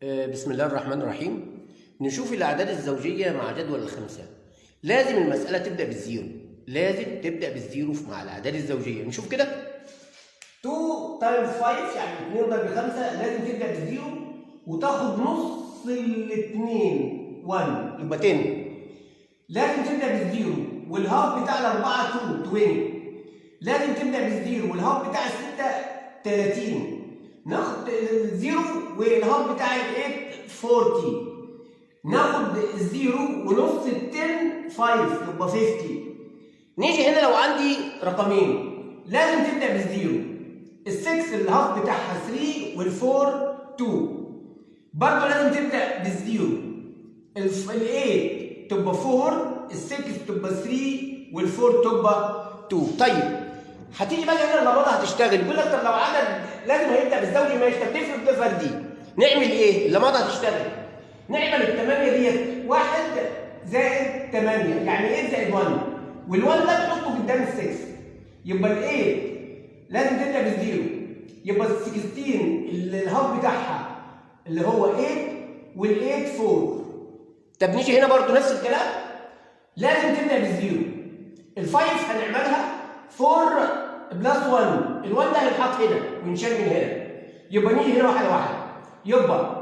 بسم الله الرحمن الرحيم. نشوف الأعداد الزوجية مع جدول الخمسة. لازم المسألة تبدأ بالزيرو، لازم تبدأ بالزيرو مع الأعداد الزوجية. نشوف كده 2 تايمز 5 يعني 2 ضرب 5 لازم تبدأ بالزيرو وتاخد نص الاثنين 1 يبقى 10. لازم تبدأ بالزيرو والهاف بتاع الأربعة 20. لازم تبدأ بالزيرو والهاف بتاع الستة 30. ناخد الزيرو والهاف بتاع ال8 40. ناخد الزيرو ونص ال10 5 يبقى 50. نيجي هنا لو عندي رقمين لازم تبدأ بالزيرو. ال6 الهاف بتاعها 3 وال4 2. برضه لازم تبدأ بالزيرو. ال8 تبقى 4، ال6 تبقى 3 وال4 تبقى 2. طيب هتيجي بقى هنا اللمبه هتشتغل. يقول لك طب لو عدد لازم هيبدا بالزوجي ماشي، طب تفرق ده فردي. نعمل ايه؟ اللمبه هتشتغل. نعمل الثمانيه ديت 1 زائد 8 يعني 8 زائد 1 وال1 ده تحطه قدام ال6 يبقى ال8 لازم تبدا بالزيرو يبقى ال16 الهاف بتاعها اللي هو 8 وال8 4. طب نيجي هنا برضو نفس الكلام لازم تبدا بالزيرو. ال5 هنعملها 4 بلس 1 ال1 ده هيتحط هنا وينشال من هنا يبقى نيجي هنا واحده واحده يبقى